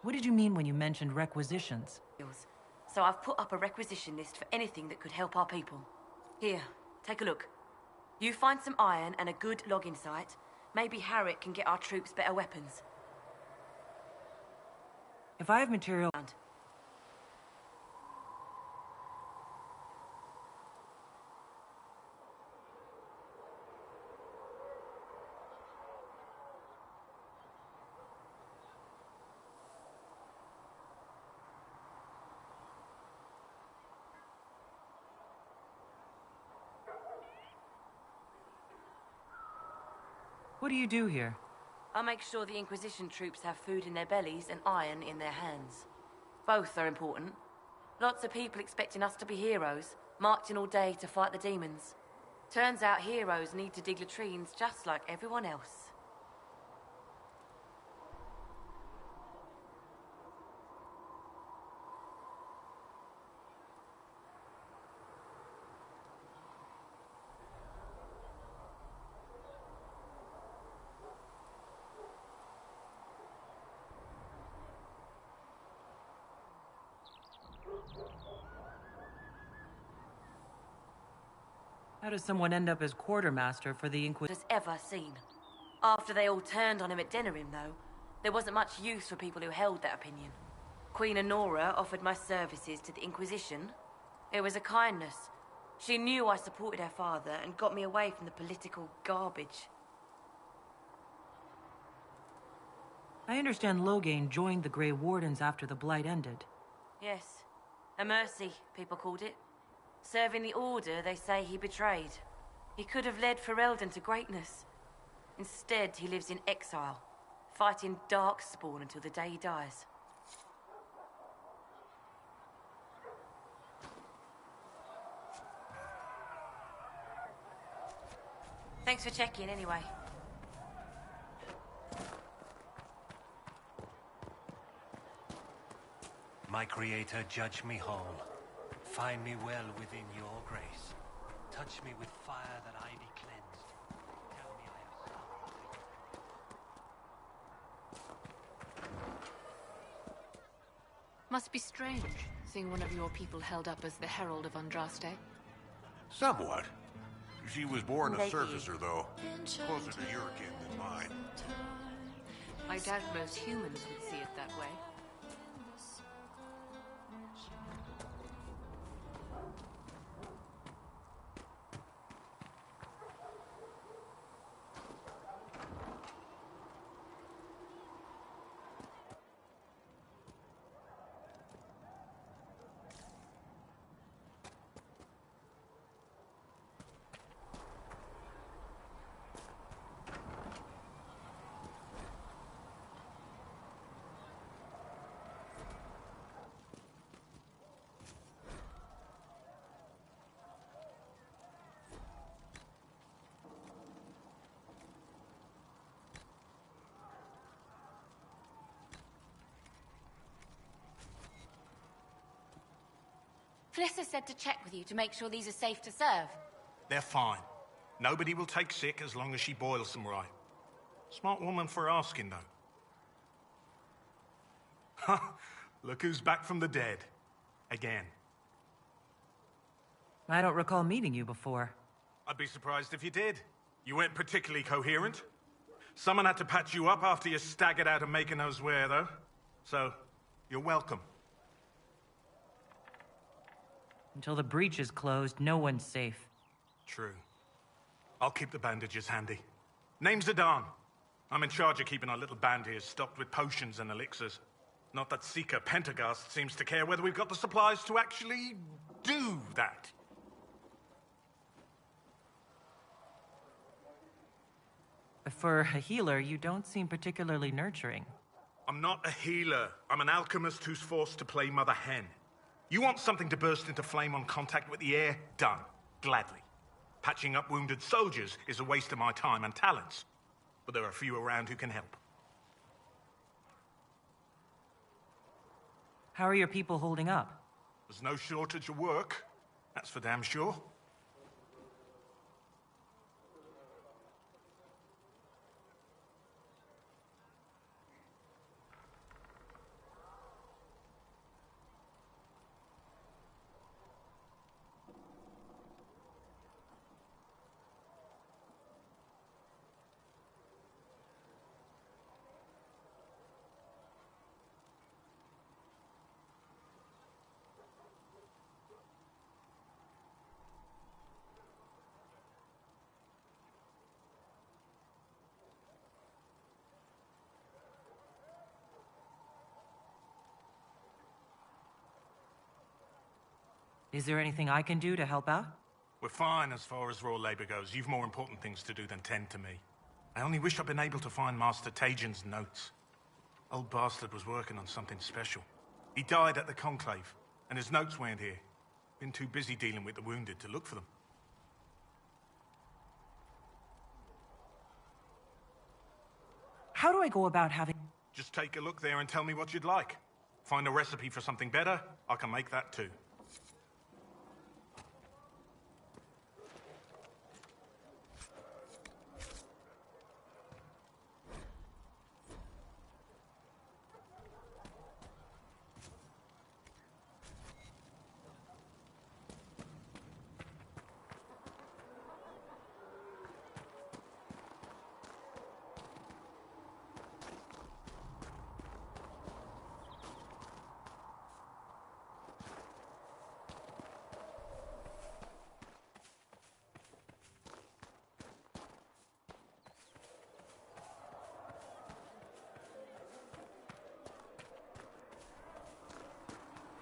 What did you mean when you mentioned requisitions? So I've put up a requisition list for anything that could help our people. Here, take a look. You find some iron and a good logging site. Maybe Harriet can get our troops better weapons. If I have material... What do you do here? I make sure the Inquisition troops have food in their bellies and iron in their hands. Both are important. Lots of people expecting us to be heroes, marching all day to fight the demons. Turns out heroes need to dig latrines just like everyone else. How does someone end up as quartermaster for the Inquisition? Has ever seen. After they all turned on him at Denerim, though, there wasn't much use for people who held that opinion. Queen Honora offered my services to the Inquisition. It was a kindness. She knew I supported her father and got me away from the political garbage. I understand Loghain joined the Grey Wardens after the Blight ended. Yes. A mercy, people called it. Serving the Order they say he betrayed. He could have led Ferelden to greatness. Instead, he lives in exile, fighting Darkspawn until the day he dies. Thanks for checking, anyway. My Creator, judge me whole. Find me well within your grace. Touch me with fire that I be cleansed. Tell me I have... Must be strange, seeing one of your people held up as the Herald of Andraste. Somewhat. She was born a surfacer, though. Closer to your kin than mine. I doubt most humans would see it that way. Flissa said to check with you to make sure these are safe to serve. They're fine. Nobody will take sick as long as she boils them right. Smart woman for asking, though. Ha! Look who's back from the dead. Again. I don't recall meeting you before. I'd be surprised if you did. You weren't particularly coherent. Someone had to patch you up after you staggered out of making those wear, though. So, you're welcome. Until the breach is closed, no one's safe. True. I'll keep the bandages handy. Name's Zidane. I'm in charge of keeping our little band here stocked with potions and elixirs. Not that Seeker Pentagast seems to care whether we've got the supplies to actually do that. For a healer, you don't seem particularly nurturing. I'm not a healer. I'm an alchemist who's forced to play Mother Hen. You want something to burst into flame on contact with the air? Done. Gladly. Patching up wounded soldiers is a waste of my time and talents. But there are a few around who can help. How are your people holding up? There's no shortage of work. That's for damn sure. Is there anything I can do to help out? We're fine as far as raw labor goes. You've more important things to do than tend to me. I only wish I'd been able to find Master Tajin's notes. Old bastard was working on something special. He died at the Conclave, and his notes weren't here. Been too busy dealing with the wounded to look for them. How do I go about having... Just take a look there and tell me what you'd like. Find a recipe for something better, I can make that too.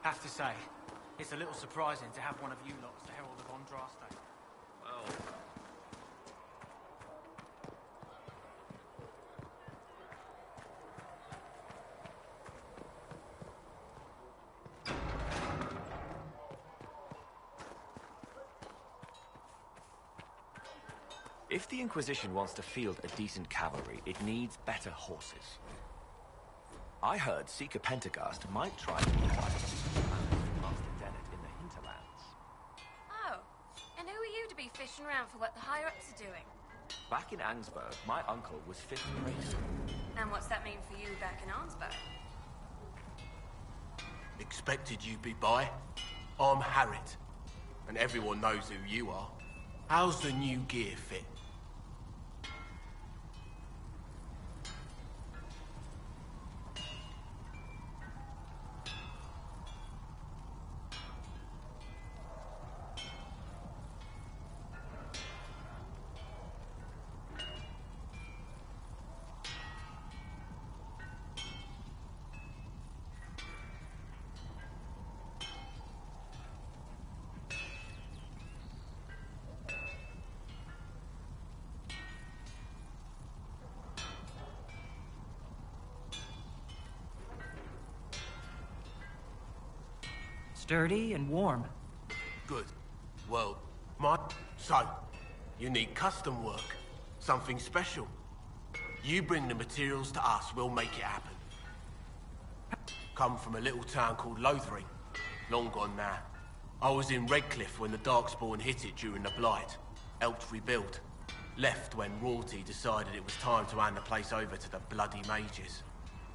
Have to say, it's a little surprising to have one of you lot as the Herald of Andraste. Well... If the Inquisition wants to field a decent cavalry, it needs better horses. I heard Seeker Pentagast might try to utilize Master Dennett in the hinterlands. Oh, and who are you to be fishing around for what the higher-ups are doing? Back in Angsburg, my uncle was 5th priest. And what's that mean for you back in Arnsburg? Expected you'd be by. I'm Harriet, and everyone knows who you are. How's the new gear fit? Sturdy and warm. Good. Well, So, you need custom work. Something special. You bring the materials to us, we'll make it happen. Come from a little town called Lothering. Long gone now. I was in Redcliffe when the Darkspawn hit it during the Blight. Helped rebuild. Left when royalty decided it was time to hand the place over to the bloody mages.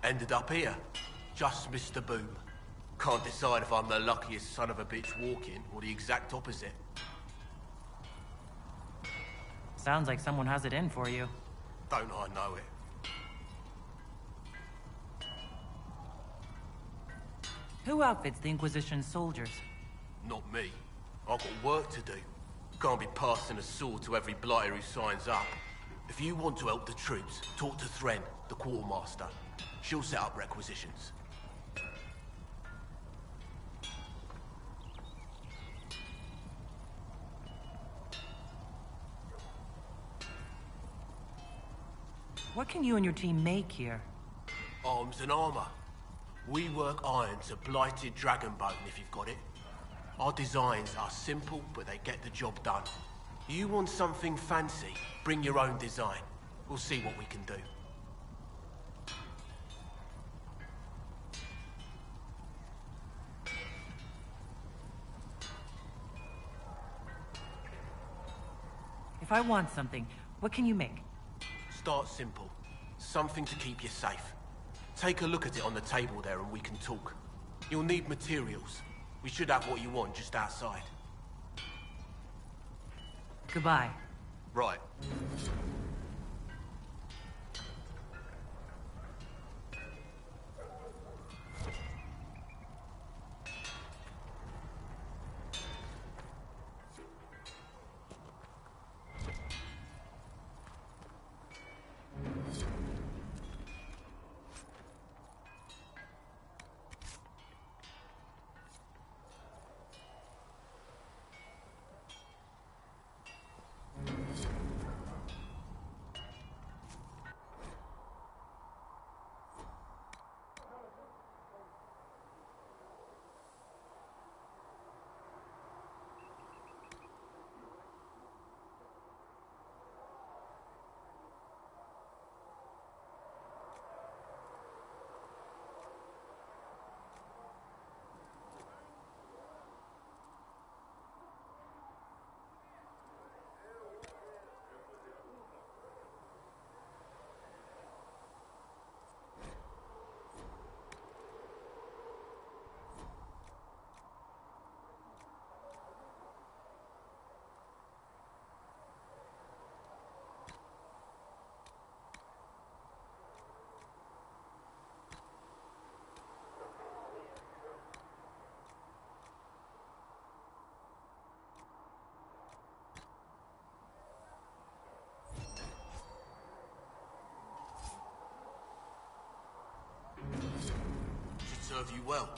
Ended up here. Just missed the boom. Can't decide if I'm the luckiest son of a bitch walking or the exact opposite. Sounds like someone has it in for you. Don't I know it? Who outfits the Inquisition's soldiers? Not me. I've got work to do. Can't be passing a sword to every blighter who signs up. If you want to help the troops, talk to Thren, the quartermaster. She'll set up requisitions. What can you and your team make here? Arms and armor. We work iron to blighted dragonbone if you've got it. Our designs are simple, but they get the job done. You want something fancy, bring your own design. We'll see what we can do. If I want something, what can you make? Start simple. Something to keep you safe. Take a look at it on the table there and we can talk. You'll need materials. We should have what you want just outside. Goodbye. Right. serve you well.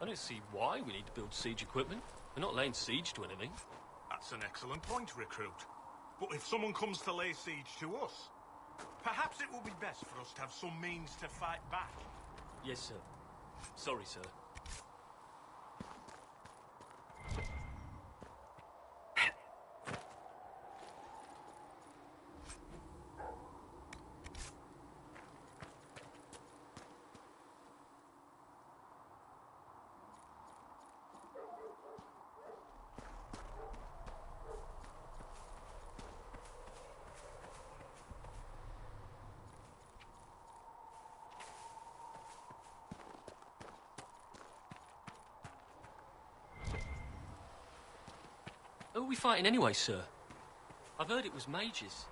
I don't see why we need to build siege equipment. We're not laying siege to anything. That's an excellent point, Recruit. But if someone comes to lay siege to us, perhaps it will be best for us to have some means to fight back. Yes, sir. Sorry, sir. Who are we fighting anyway, sir? I've heard it was mages.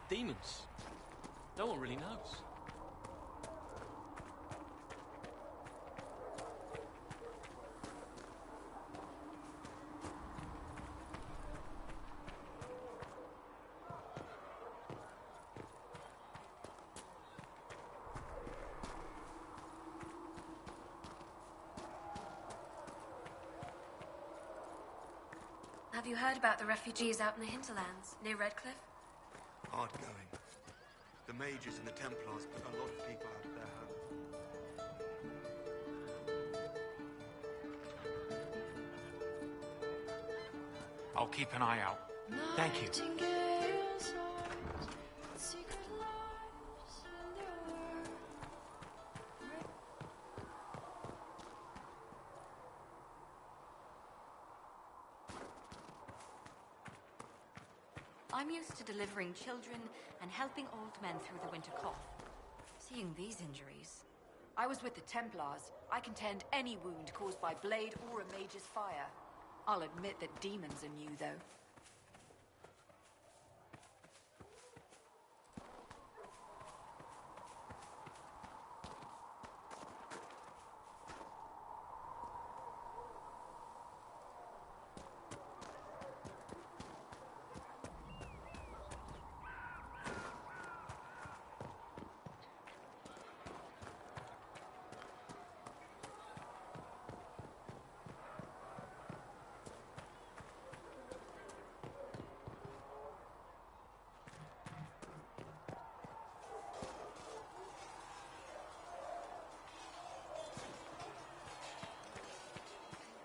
Demons. No one really knows. Have you heard about the refugees out in the hinterlands, near Redcliffe? Hard going. The mages and the Templars put a lot of people out of their homes. I'll keep an eye out. Thank you. I'm used to delivering children and helping old men through the winter cough. Seeing these injuries... I was with the Templars. I can tend any wound caused by blade or a mage's fire. I'll admit that demons are new, though.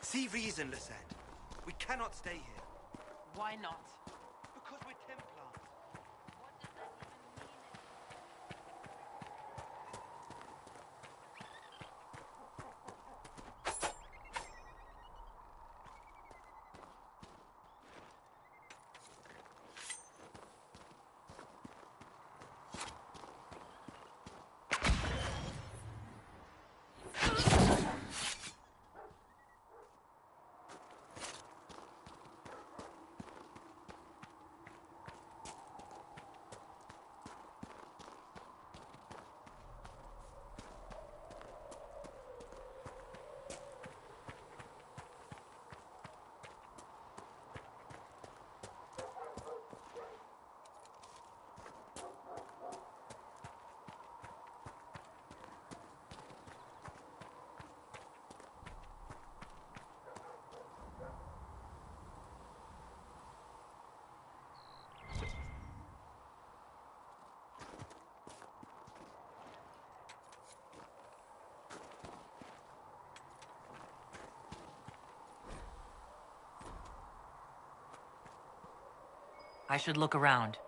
See reason, Lisette. We cannot stay here. Why not? Because we're Templars. I should look around.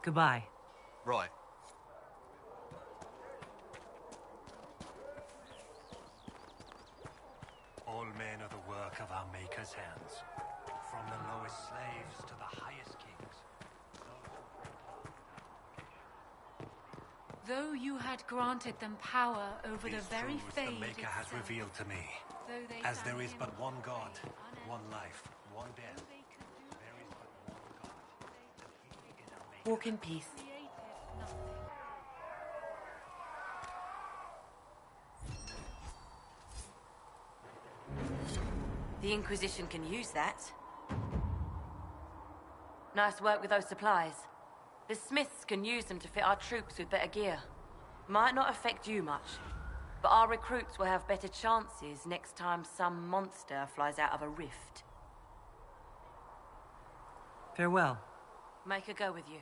Goodbye. Right. All men are the work of our Maker's hands. From the lowest slaves to the highest kings. Though you had granted them power over the These very truths fate the Maker has itself, revealed to me. though they As found there is him but one God, unable, one life, one death. There is but one God, and he is our Maker. Walk in peace. created nothing. The Inquisition can use that. Nice work with those supplies. The Smiths can use them to fit our troops with better gear. Might not affect you much, but our recruits will have better chances next time some monster flies out of a rift. Farewell. Make a go with you.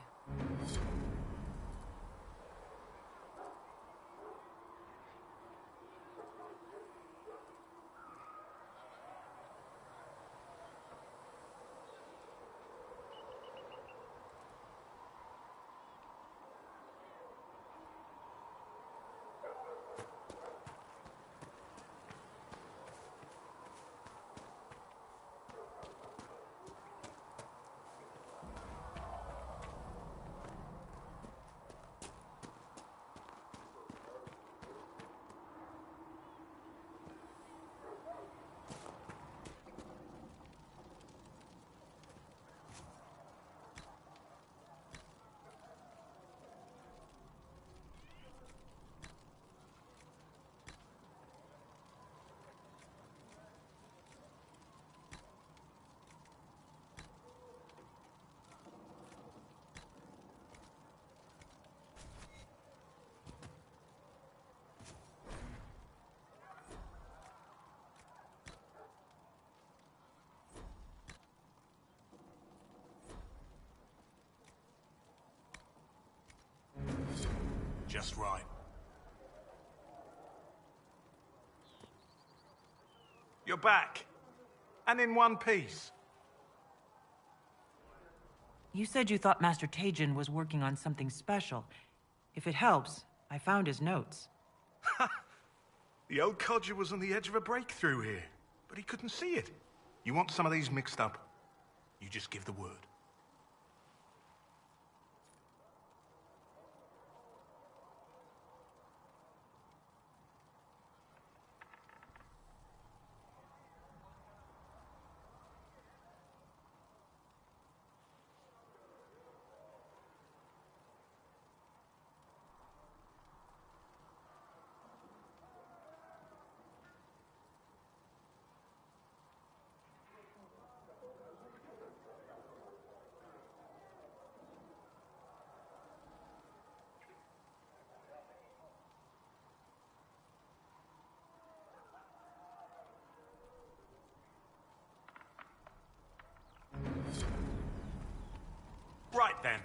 Just right. You're back. And in one piece. You said you thought Master Tajin was working on something special. If it helps, I found his notes. The old codger was on the edge of a breakthrough here, but he couldn't see it. You want some of these mixed up? You just give the word. Right then.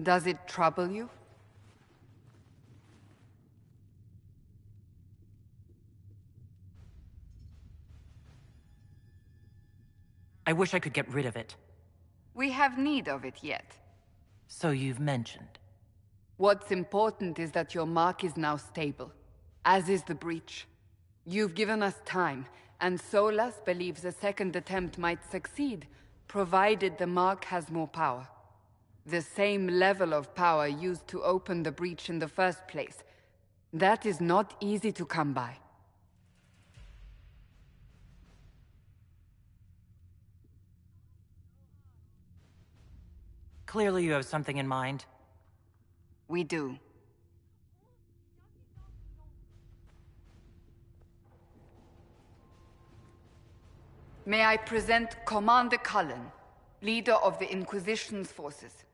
Does it trouble you? I wish I could get rid of it. We have need of it yet. So you've mentioned. What's important is that your mark is now stable, as is the breach. You've given us time, and Solas believes a second attempt might succeed, provided the mark has more power. The same level of power used to open the breach in the first place. That is not easy to come by. Clearly you have something in mind. We do. May I present Commander Cullen, leader of the Inquisition's forces.